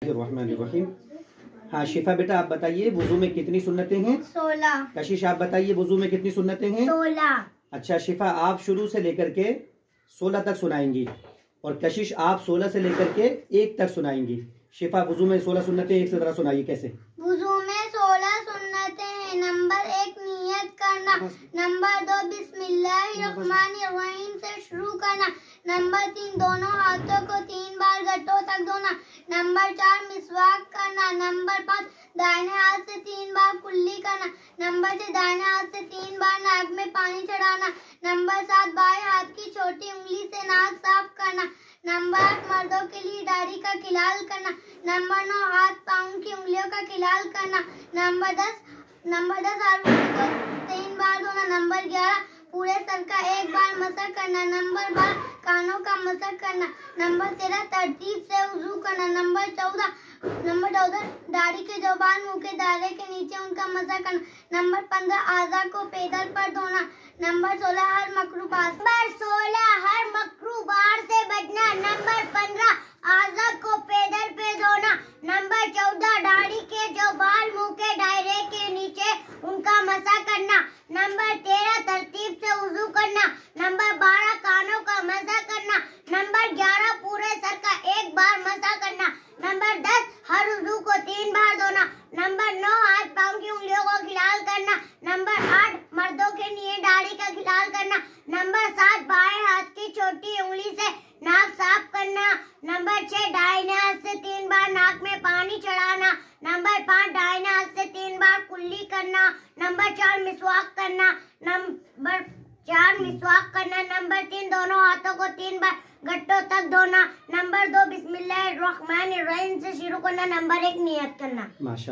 बिस्मिल्लाहिर्रहमानिर्रहीम। हाँ शिफा बेटा, आप बताइए वुजू में कितनी सुन्नतें हैं? 16। कशिश आप बताइए वुजू में कितनी सुन्नतें हैं? 16। अच्छा शिफा, आप शुरू से लेकर के 16 तक सुनाएंगी और कशिश आप 16 से लेकर के 1 तक सुनाएंगी। शिफा वुजू में 16 सुन्नतें एक से जरा सुनाइए कैसे? वुजू में 16 सुन्नतें हैं। नंबर 1 नियत करना, नंबर 2 बिस्मिल्लाहिर्रहमानिर्रहीम से शुरू करना, नंबर 3 दोनों हाथों को 3 बार गट्टों तक धोना, नंबर 4 मिसवाक करना, नंबर 5 दाहिने हाथ से 3 बार कुल्ली करना, नंबर 6 दाहिने हाथ से 3 बार नाक में पानी चढ़ाना, नंबर 7 बाएं हाथ की छोटी उंगली से नाक साफ करना, नंबर 8 मर्दों के लिए दाढ़ी का खिलाल करना, नंबर 9 हाथ पाँव की उंगलियों का खिलाल करना, नंबर 10 हर उंगली को 3 बार धोना, नंबर 11 पूरे सर का 1 बार मसक करना, नंबर 12 कानों का मसक करना, नंबर 13 तरतीब से वुजू करना, नंबर 14 दाढ़ी के ज़ुबान मुंह के दायरे के नीचे उनका मसक करना, नंबर 15 आज़ा को पैदल पर धोना, नंबर 16 हर मकरूबार से बचना, नंबर 15 आज़ा को पैदल पे धोना, नंबर 14 दाढ़ी के जो बाल मुंह के दायरे के नीचे उनका मसा करना, नंबर 13 तरतीब से वुजू करना, नंबर 12 कानों का मसा करना, नंबर 11 पूरे सर का 1 बार मसा करना, नंबर 10 हर वुजू को 3 बार धोना, नंबर 9 हाथ पाँव की उंगलियों को खिलाल करना, नंबर 8 मर्दों के लिए दाढ़ी का खिलाल करना, नंबर 7 बाएं हाथ की छोटी उंगली से नाक साफ करना, नंबर 6 दाहिने हाथ से 3 बार नाक में पानी चढ़ाना, नंबर 5 दाहिने हाथ से 3 बार कुल्ली करना, नंबर 4 मिसवाक करना, नंबर 3 दोनों हाथों को 3 बार गट्टों तक धोना, नंबर 2 बिस्मिल्लाहिर्रहमानिर्रहीम से शुरू करना, नंबर 1 नियत करना। माशा